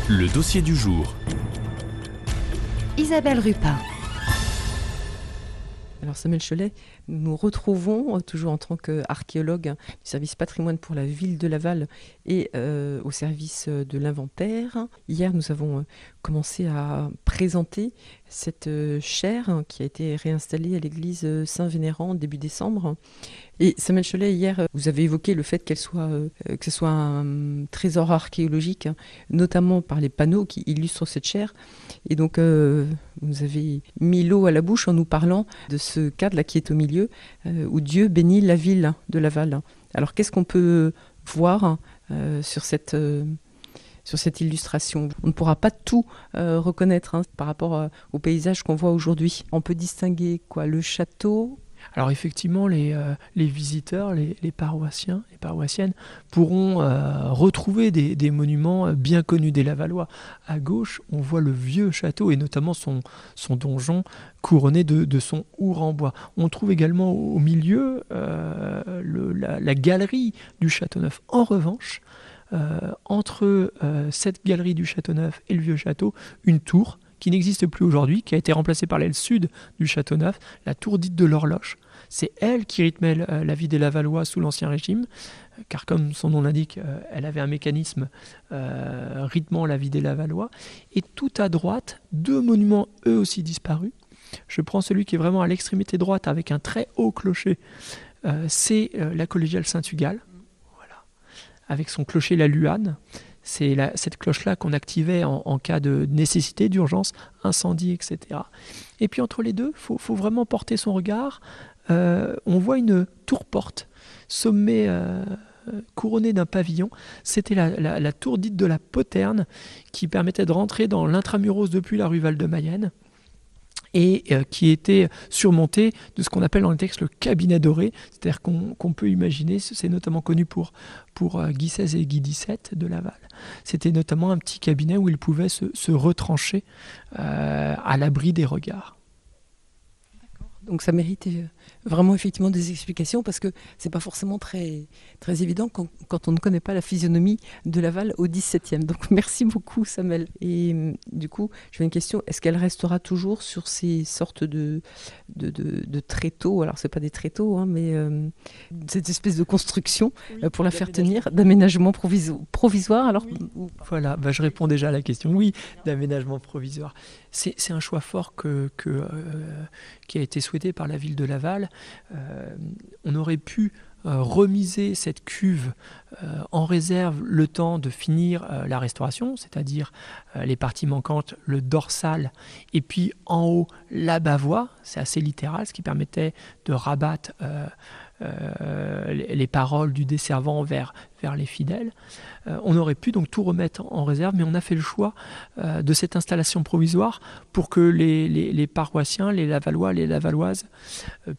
Le dossier du jour. Isabelle Rupin. Alors Samuel Cholet, nous nous retrouvons toujours en tant qu'archéologue du service patrimoine pour la ville de Laval et au service de l'inventaire. Hier, nous avons commencé à présenter cette chaire qui a été réinstallée à l'église Saint-Vénérand début décembre. Et Samuel Cholet, hier, vous avez évoqué le fait que ce soit un trésor archéologique, notamment par les panneaux qui illustrent cette chaire. Et donc, vous avez mis l'eau à la bouche en nous parlant de ce cadre-là qui est au milieu, où Dieu bénit la ville de Laval. Alors, qu'est-ce qu'on peut voir sur cette illustration? On ne pourra pas tout reconnaître par rapport au paysage qu'on voit aujourd'hui. On peut distinguer quoi? Le château. Alors effectivement, les visiteurs, les paroissiens, les paroissiennes pourront retrouver des monuments bien connus des Lavallois. À gauche, on voit le vieux château et notamment son donjon couronné de son our en bois. On trouve également au milieu la galerie du Châteauneuf. En revanche, entre cette galerie du Châteauneuf et le vieux château, une tour qui n'existe plus aujourd'hui, qui a été remplacée par l'aile sud du Châteauneuf, la tour dite de l'horloge. C'est elle qui rythmait la vie des Lavallois sous l'Ancien Régime, car comme son nom l'indique, elle avait un mécanisme rythmant la vie des Lavallois. Et tout à droite, deux monuments eux aussi disparus. Je prends celui qui est vraiment à l'extrémité droite avec un très haut clocher. C'est la collégiale Saint-Tugal, voilà, avec son clocher La Luane. C'est cette cloche-là qu'on activait en cas de nécessité, d'urgence, incendie, etc. Et puis entre les deux, faut vraiment porter son regard. On voit une tour-porte, sommet couronnée d'un pavillon. C'était la tour dite de la Poterne, qui permettait de rentrer dans l'intramuros depuis la rue Val-de-Mayenne, et qui était surmonté de ce qu'on appelle dans le texte le cabinet doré, c'est-à-dire qu'on peut imaginer, c'est notamment connu pour Guy XVI et Guy XVII de Laval. C'était notamment un petit cabinet où ils pouvaient se retrancher à l'abri des regards. Donc ça mérite vraiment effectivement des explications parce que c'est pas forcément très, très évident quand on ne connaît pas la physionomie de Laval au XVIIe. Donc merci beaucoup Samuel. Et du coup, j'avais une question, est-ce qu'elle restera toujours sur ces sortes de tréteaux? Alors c'est pas des tréteaux, mais cette espèce de construction pour la faire tenir, d'aménagement provisoire. Alors voilà, je réponds déjà à la question. Oui, d'aménagement provisoire. C'est un choix fort qui a été souhaité par la ville de Laval. On aurait pu remiser cette cuve en réserve le temps de finir la restauration, c'est-à-dire les parties manquantes, le dorsal, et puis en haut la bavoie, c'est assez littéral, ce qui permettait de rabattre les paroles du desservant vers les fidèles. On aurait pu donc tout remettre en réserve, mais on a fait le choix de cette installation provisoire pour que les paroissiens, les Lavallois, les Lavalloises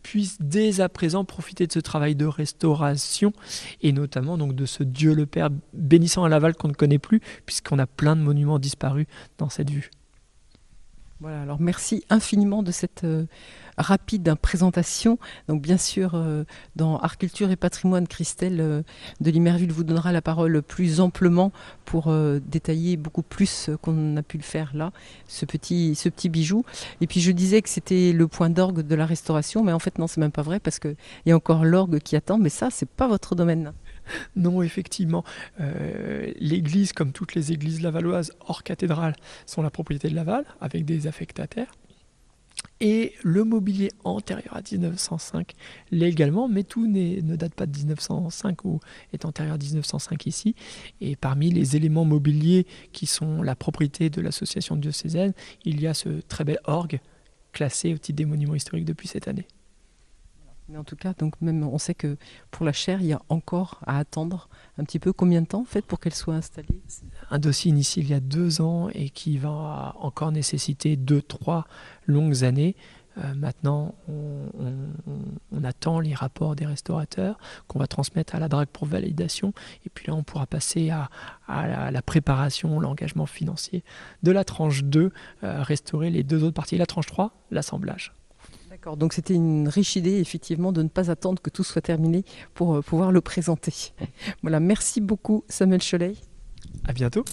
puissent dès à présent profiter de ce travail de restauration et notamment donc de ce Dieu le Père bénissant à Laval qu'on ne connaît plus puisqu'on a plein de monuments disparus dans cette vue. Voilà, alors merci infiniment de cette rapide présentation. Donc bien sûr, dans Art, Culture et Patrimoine, Christelle de Limerville vous donnera la parole plus amplement pour détailler beaucoup plus qu'on a pu le faire là, ce petit bijou. Et puis je disais que c'était le point d'orgue de la restauration, mais en fait non, c'est même pas vrai parce qu'il y a encore l'orgue qui attend, mais ça, c'est pas votre domaine. Non, effectivement, l'église, comme toutes les églises lavalloises hors cathédrale, sont la propriété de Laval, avec des affectataires. Et le mobilier antérieur à 1905 l'est également, mais tout ne date pas de 1905 ou est antérieur à 1905 ici. Et parmi les éléments mobiliers qui sont la propriété de l'association diocésaine, il y a ce très bel orgue classé au titre des monuments historiques depuis cette année. Mais en tout cas, donc même on sait que pour la chaire, il y a encore à attendre un petit peu. Combien de temps en fait pour qu'elle soit installée? Un dossier initié il y a 2 ans et qui va encore nécessiter 2-3 longues années. Maintenant, on attend les rapports des restaurateurs qu'on va transmettre à la DRAC pour validation. Et puis là, on pourra passer à la préparation, l'engagement financier de la tranche 2, restaurer les 2 autres parties. La tranche 3, l'assemblage. D'accord, donc c'était une riche idée, effectivement, de ne pas attendre que tout soit terminé pour pouvoir le présenter. Voilà, merci beaucoup Samuel Cholet. À bientôt.